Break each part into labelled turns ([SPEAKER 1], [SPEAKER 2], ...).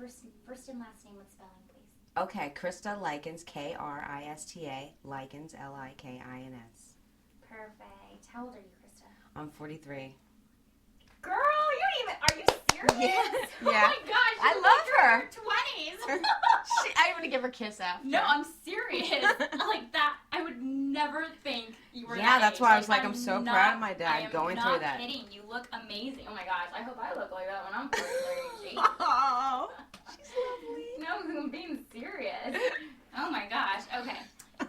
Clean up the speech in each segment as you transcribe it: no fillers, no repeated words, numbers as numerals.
[SPEAKER 1] first and last name with spelling, please.
[SPEAKER 2] Okay, Krista Likins, Krista, Likins, Likins.
[SPEAKER 1] Perfect. How old are you, Krista?
[SPEAKER 2] I'm 43.
[SPEAKER 1] Girl, you don't even. Are you serious?
[SPEAKER 2] Yeah.
[SPEAKER 1] Oh
[SPEAKER 2] Yeah.
[SPEAKER 1] my gosh.
[SPEAKER 2] I love her.
[SPEAKER 1] 20s.
[SPEAKER 3] I'm going to give her a kiss after.
[SPEAKER 1] No, I'm serious. Like that, I would never think you were.
[SPEAKER 2] Yeah,
[SPEAKER 1] that
[SPEAKER 2] that's
[SPEAKER 1] age.
[SPEAKER 2] why I was like, I'm so proud of my
[SPEAKER 1] I
[SPEAKER 2] dad
[SPEAKER 1] am
[SPEAKER 2] going
[SPEAKER 1] not
[SPEAKER 2] through that.
[SPEAKER 1] kidding. You look amazing. Oh my gosh, I hope I look like that when I'm 43.
[SPEAKER 2] Oh, she's lovely.
[SPEAKER 1] No, I'm being serious. Oh my gosh. Okay. So.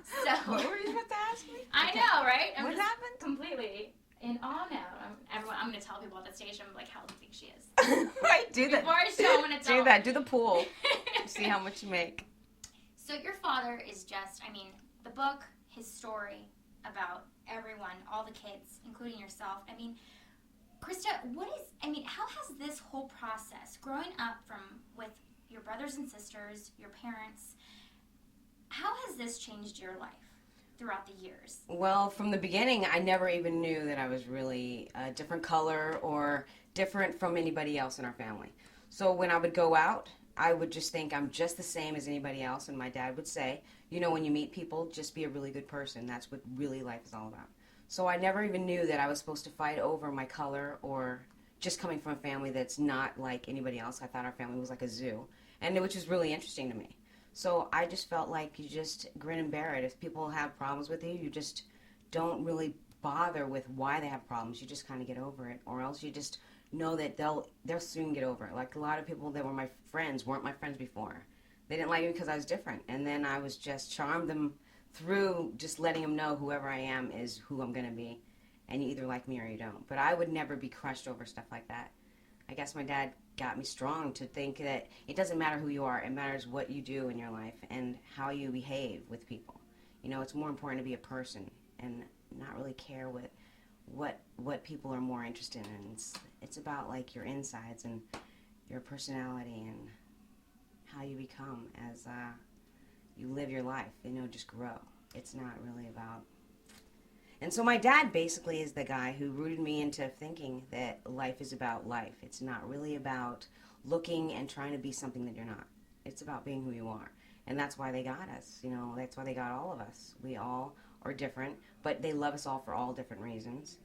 [SPEAKER 2] What were you about to ask me?
[SPEAKER 1] I know, right?
[SPEAKER 2] What happened?
[SPEAKER 1] Completely in awe now. I'm going to tell people at the station like how big she is.
[SPEAKER 2] Right, do that.
[SPEAKER 1] Before I show, I'm going to tell
[SPEAKER 2] Do that. Do the pool. See how much you make.
[SPEAKER 1] So your father is just, I mean, the book, his story about everyone, all the kids, including yourself. I mean, Krista, how has this whole process, growing up with your brothers and sisters, your parents, how has this changed your life throughout the years?
[SPEAKER 2] Well, from the beginning, I never even knew that I was really a different color or different from anybody else in our family. So when I would go out, I would just think I'm just the same as anybody else, and my dad would say, when you meet people, just be a really good person. That's what really life is all about. So I never even knew that I was supposed to fight over my color or just coming from a family that's not like anybody else. I thought our family was like a zoo, which was really interesting to me. So I just felt like you just grin and bear it. If people have problems with you, you just don't really bother with why they have problems. You just kind of get over it, or else you just know that they'll soon get over it. Like a lot of people that were my friends weren't my friends before. They didn't like me because I was different, and then I was just charmed them through just letting them know whoever I am is who I'm going to be, and you either like me or you don't. But I would never be crushed over stuff like that. I guess my dad got me strong to think that it doesn't matter who you are, it matters what you do in your life and how you behave with people. It's more important to be a person and not really care what people are more interested in. It's about like your insides and your personality and how you become as you live your life, just grow. It's not really about... And so my dad basically is the guy who rooted me into thinking that life is about life. It's not really about looking and trying to be something that you're not. It's about being who you are. And that's why they got us. That's why they got all of us. We all are different, but they love us all for all different reasons.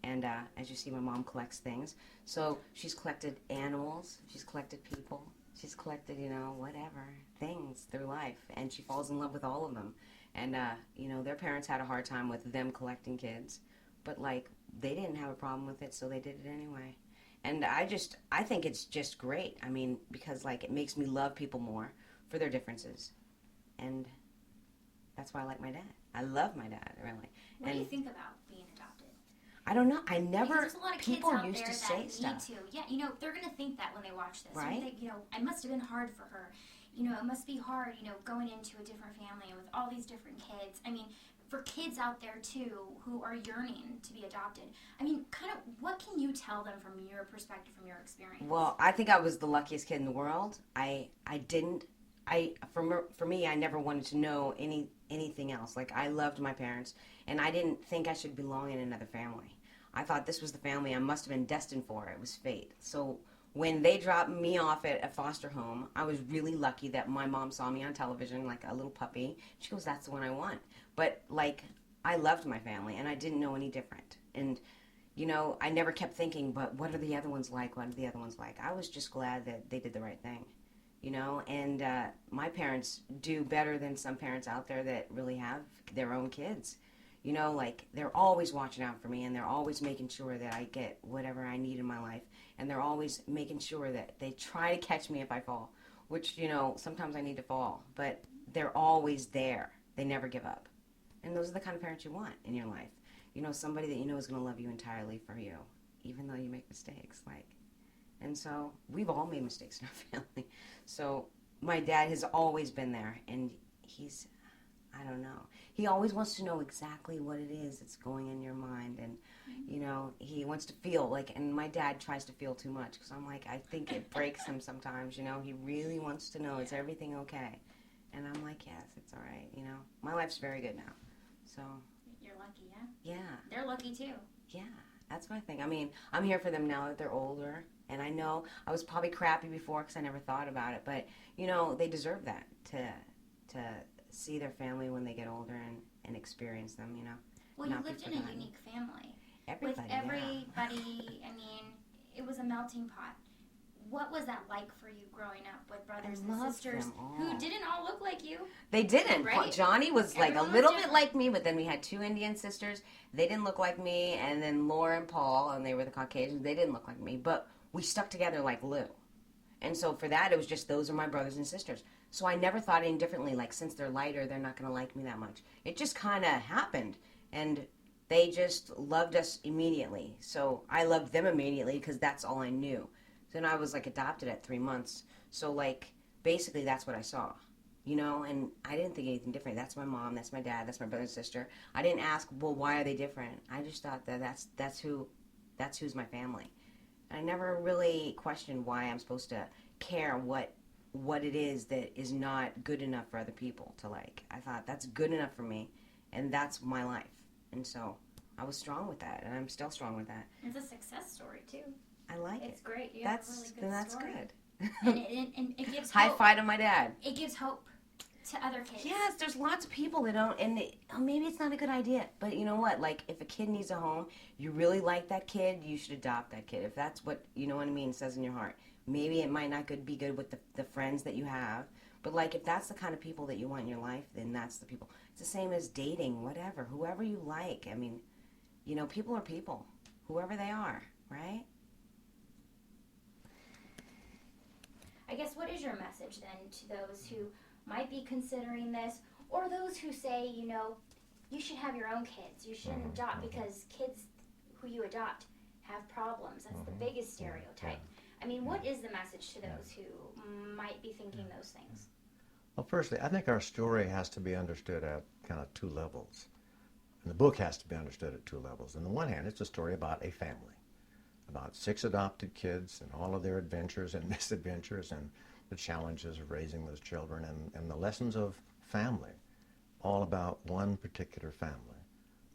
[SPEAKER 2] And as you see, my mom collects things. So she's collected animals. She's collected people. She's collected, whatever, things through life. And she falls in love with all of them. And, their parents had a hard time with them collecting kids. But, they didn't have a problem with it, so they did it anyway. And I think it's just great. I mean, because, it makes me love people more for their differences. And that's why I like my dad. I love my dad, really.
[SPEAKER 1] What do you think about being adopted?
[SPEAKER 2] I don't know. I never...
[SPEAKER 1] Because there's a lot of kids
[SPEAKER 2] people
[SPEAKER 1] out
[SPEAKER 2] used
[SPEAKER 1] there
[SPEAKER 2] to
[SPEAKER 1] that
[SPEAKER 2] say
[SPEAKER 1] need
[SPEAKER 2] stuff.
[SPEAKER 1] to. Yeah, they're going to think that when they watch this.
[SPEAKER 2] Right.
[SPEAKER 1] They think, it must have been hard for her. It must be hard, going into a different family with all these different kids. I mean, for kids out there, too, who are yearning to be adopted, I mean, kind of, what can you tell them from your perspective, from your experience?
[SPEAKER 2] Well, I think I was the luckiest kid in the world. For me, I never wanted to know anything else. I loved my parents, and I didn't think I should belong in another family. I thought this was the family I must have been destined for. It was fate. So when they dropped me off at a foster home, I was really lucky that my mom saw me on television like a little puppy. She goes, that's the one I want. But, I loved my family, and I didn't know any different. And, I never kept thinking, but what are the other ones like? What are the other ones like? I was just glad that they did the right thing, And my parents do better than some parents out there that really have their own kids. They're always watching out for me, and they're always making sure that I get whatever I need in my life. And they're always making sure that they try to catch me if I fall, which, sometimes I need to fall. But they're always there. They never give up. And those are the kind of parents you want in your life. Somebody that is going to love you entirely for you, even though you make mistakes. And so we've all made mistakes in our family. So my dad has always been there, and he's... I don't know. He always wants to know exactly what it is that's going in your mind. And, he wants to feel and my dad tries to feel too much because I'm I think it breaks him sometimes, He really wants to know, is everything okay? And I'm yes, it's all right, My life's very good now. So.
[SPEAKER 1] You're lucky, yeah?
[SPEAKER 2] Yeah.
[SPEAKER 1] They're lucky, too.
[SPEAKER 2] Yeah. That's what I think. I mean, I'm here for them now that they're older, and I know I was probably crappy before because I never thought about it. But they deserve that to see their family when they get older and experience them.
[SPEAKER 1] Well, you lived in a unique family.
[SPEAKER 2] Everybody,
[SPEAKER 1] With everybody, I mean, it was a melting pot. What was that like for you growing up with brothers and sisters who didn't all look like you?
[SPEAKER 2] They didn't.
[SPEAKER 1] Right?
[SPEAKER 2] Johnny was like
[SPEAKER 1] Everyone
[SPEAKER 2] a little
[SPEAKER 1] was
[SPEAKER 2] bit like me, but then we had two Indian sisters. They didn't look like me, and then Laura and Paul, and they were the Caucasians. They didn't look like me, but we stuck together like glue. And so for that, it was just those are my brothers and sisters. So I never thought any differently. Like since they're lighter, they're not going to like me that much. It just kind of happened, and they just loved us immediately. So I loved them immediately because that's all I knew. Then I was like adopted at 3 months. So like basically that's what I saw, and I didn't think anything different. That's my mom, that's my dad, that's my brother and sister. I didn't ask, well, why are they different? I just thought that that's who's my family. And I never really questioned why I'm supposed to care what it is that is not good enough for other people to like. I thought that's good enough for me, and that's my life. And so I was strong with that, and I'm still strong with that.
[SPEAKER 1] It's a success story too.
[SPEAKER 2] I like it.
[SPEAKER 1] It's great. You have a really good
[SPEAKER 2] that's
[SPEAKER 1] story.
[SPEAKER 2] good.
[SPEAKER 1] And it gives
[SPEAKER 2] High
[SPEAKER 1] hope.
[SPEAKER 2] five to my dad.
[SPEAKER 1] It gives hope to other kids.
[SPEAKER 2] Yes, there's lots of people that don't, and maybe it's not a good idea, but you know what? Like, if a kid needs a home, you really like that kid, you should adopt that kid. If that's what, says in your heart. Maybe it might not be good with the friends that you have, but like, if that's the kind of people that you want in your life, then that's the people. It's the same as dating, whatever, whoever you like. I mean, people are people, whoever they are, right?
[SPEAKER 1] I guess what is your message then to those who might be considering this, or those who say, you should have your own kids, you shouldn't adopt because kids who you adopt have problems. That's the biggest stereotype. I mean, what is the message to those who might be thinking those things?
[SPEAKER 4] Well, firstly, I think our story has to be understood at kind of two levels. And the book has to be understood at two levels. On the one hand, it's a story about a family, about 6 adopted kids and all of their adventures and misadventures and the challenges of raising those children and the lessons of family, all about one particular family.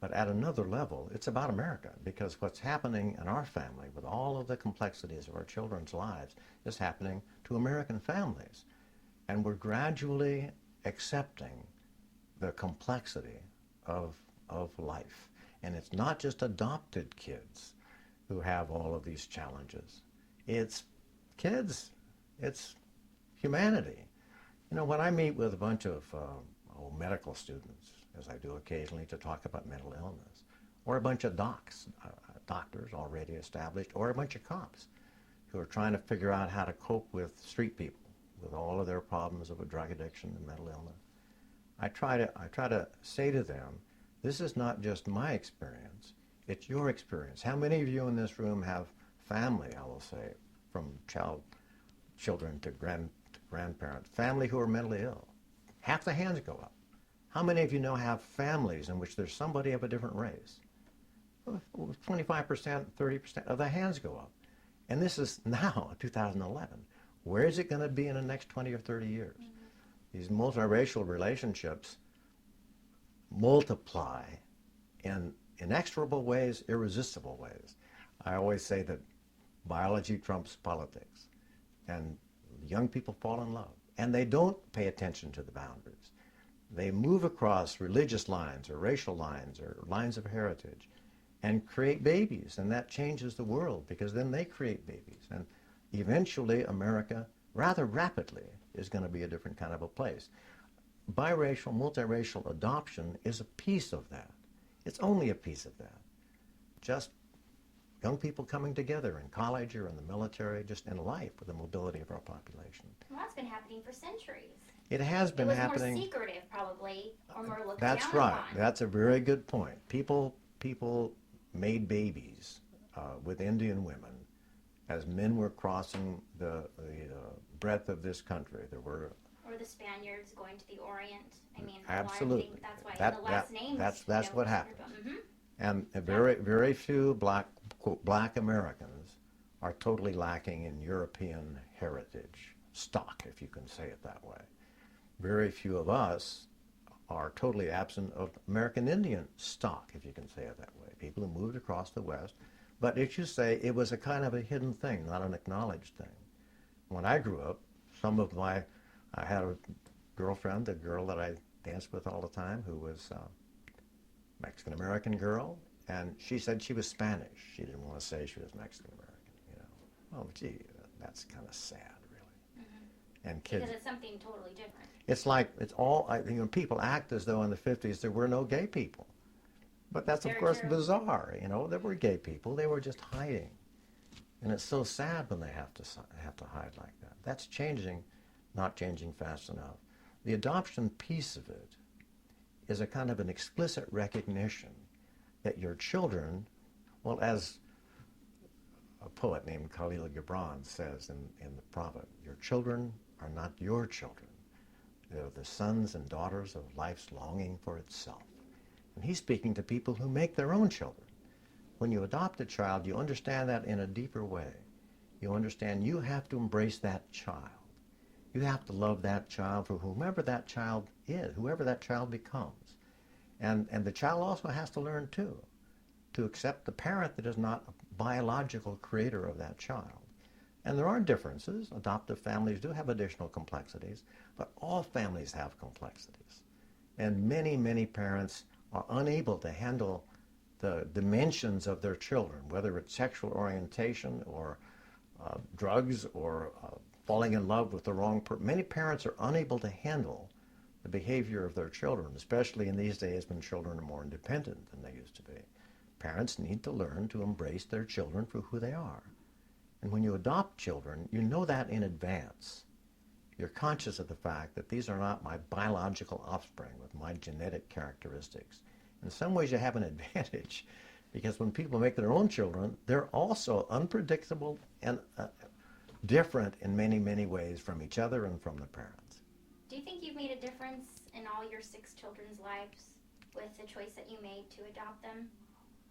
[SPEAKER 4] But at another level, it's about America, because what's happening in our family with all of the complexities of our children's lives is happening to American families. And we're gradually accepting the complexity of life. And it's not just adopted kids who have all of these challenges. It's kids. It's humanity. When I meet with a bunch of medical students, as I do occasionally, to talk about mental illness, or a bunch of doctors already established, or a bunch of cops who are trying to figure out how to cope with street people, with all of their problems of a drug addiction and mental illness, I try to say to them, this is not just my experience, it's your experience. How many of you in this room have family, I will say, from children to grandparents, family who are mentally ill? Half the hands go up. How many of you have families in which there's somebody of a different race? 25%, 30% of the hands go up. And this is now, 2011. Where is it going to be in the next 20 or 30 years? These multiracial relationships multiply in inexorable ways, irresistible ways. I always say that biology trumps politics, and young people fall in love, and they don't pay attention to the boundaries. They move across religious lines or racial lines or lines of heritage and create babies, and that changes the world, because then they create babies, and eventually America, rather rapidly, is going to be a different kind of a place. Biracial, multiracial adoption is a piece of that. It's only a piece of that. Just young people coming together in college or in the military, just in life, with the mobility of our population.
[SPEAKER 1] Well, that's been happening for centuries.
[SPEAKER 4] It has been happening.
[SPEAKER 1] It was more secretive, probably, or more looked
[SPEAKER 4] That's
[SPEAKER 1] down
[SPEAKER 4] right.
[SPEAKER 1] upon.
[SPEAKER 4] That's a very good point. People made babies with Indian women as men were crossing the breadth of this country. There were...
[SPEAKER 1] Or the Spaniards going to the Orient. I mean,
[SPEAKER 4] absolutely.
[SPEAKER 1] That's why the last names.
[SPEAKER 4] That's what happened.
[SPEAKER 1] Mm-hmm.
[SPEAKER 4] And very few black Americans are totally lacking in European heritage stock, if you can say it that way. Very few of us are totally absent of American Indian stock, if you can say it that way. People who moved across the West But as you say, it was a kind of a hidden thing, not an acknowledged thing. When I grew up, I had a girlfriend, a girl that I danced with all the time, who was a Mexican American girl, and she said she was Spanish. She didn't want to say she was Mexican American, you know. Well, gee, that's kind of sad, really.
[SPEAKER 1] Mm-hmm.
[SPEAKER 4] And kids,
[SPEAKER 1] because it's something totally different.
[SPEAKER 4] it's like, it's all, you know, people act as though in the 50s there were no gay people. But that's, of
[SPEAKER 1] Very
[SPEAKER 4] course,
[SPEAKER 1] true.
[SPEAKER 4] bizarre, you know. There were gay people. They were just hiding. And it's so sad when they have to hide like that. That's changing, not changing fast enough. The adoption piece of it is a kind of an explicit recognition that your children, well, as a poet named Khalil Gibran says in The Prophet, your children are not your children. They're the sons and daughters of life's longing for itself. And he's speaking to people who make their own children. When you adopt a child, you understand that in a deeper way. You understand you have to embrace that child. You have to love that child for whomever that child is, whoever that child becomes. And the child also has to learn, too, to accept the parent that is not a biological creator of that child. And there are differences. Adoptive families do have additional complexities, but all families have complexities. And many, many parents are unable to handle the dimensions of their children, whether it's sexual orientation or drugs or falling in love with the wrong person. Many parents are unable to handle the behavior of their children, especially in these days when children are more independent than they used to be. Parents need to learn to embrace their children for who they are. And when you adopt children, you know that in advance. You're conscious of the fact that these are not my biological offspring with my genetic characteristics. In some ways, you have an advantage because when people make their own children, they're also unpredictable and different in many, many ways from each other and from the parents.
[SPEAKER 1] Do you think you've made a difference in all your 6 children's lives with the choice that you made to adopt them?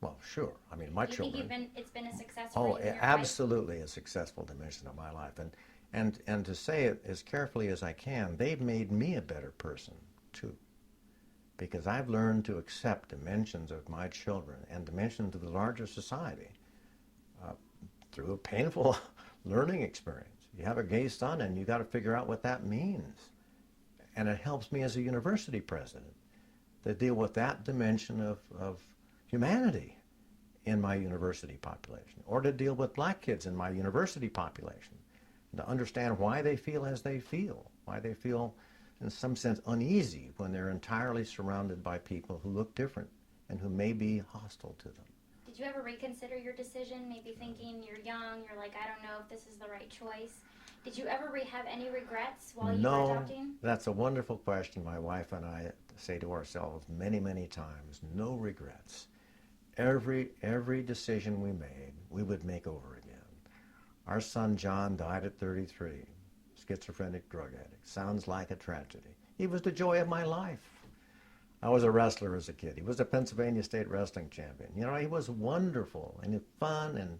[SPEAKER 4] Well, sure. I mean, my children.
[SPEAKER 1] Do you think it's been a success for you in your life?
[SPEAKER 4] Absolutely a successful dimension of my life. And to say it as carefully as I can, they've made me a better person, too. Because I've learned to accept dimensions of my children and dimensions of the larger society through a painful learning experience. You have a gay son and you got to figure out what that means. And it helps me as a university president to deal with that dimension of humanity in my university population, or to deal with black kids in my university population, and to understand why they feel as they feel, why they feel in some sense uneasy when they're entirely surrounded by people who look different and who may be hostile to them.
[SPEAKER 1] Did you ever reconsider your decision, maybe thinking you're young, you're like, I don't know if this is the right choice? Did you ever have any regrets while you were adopting?
[SPEAKER 4] No, that's a wonderful question. My wife and I say to ourselves many, many times, no regrets. Every decision we made, we would make over again. Our son John died at 33, schizophrenic drug addict. Sounds like a tragedy. He was the joy of my life. I was a wrestler as a kid. He was a Pennsylvania State wrestling champion. You know, he was wonderful and fun, and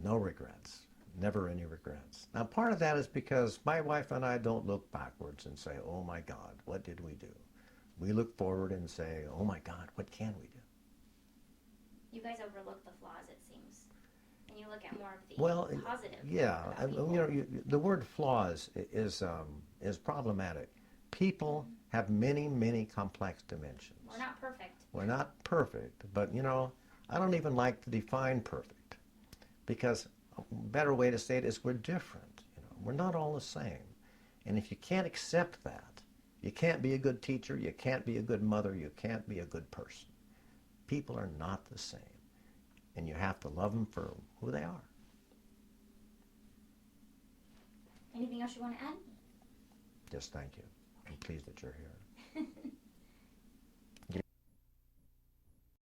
[SPEAKER 4] no regrets. Never any regrets. Now, part of that is because my wife and I don't look backwards and say, oh my God, what did we do? We look forward and say, oh my God, what can we do?
[SPEAKER 1] You guys overlook the flaws, it seems. And you look at more of the positive.
[SPEAKER 4] Yeah.
[SPEAKER 1] About people.
[SPEAKER 4] You know, the word flaws is problematic. People have many, many complex dimensions.
[SPEAKER 1] We're not perfect.
[SPEAKER 4] We're not perfect, but you know, I don't even like to define perfect, because a better way to say it is we're different. You know, we're not all the same. And if you can't accept that, you can't be a good teacher, you can't be a good mother, you can't be a good person. People are not the same. And you have to love them for who they are.
[SPEAKER 1] Anything else you want to add?
[SPEAKER 4] Just thank you. I'm pleased that you're here.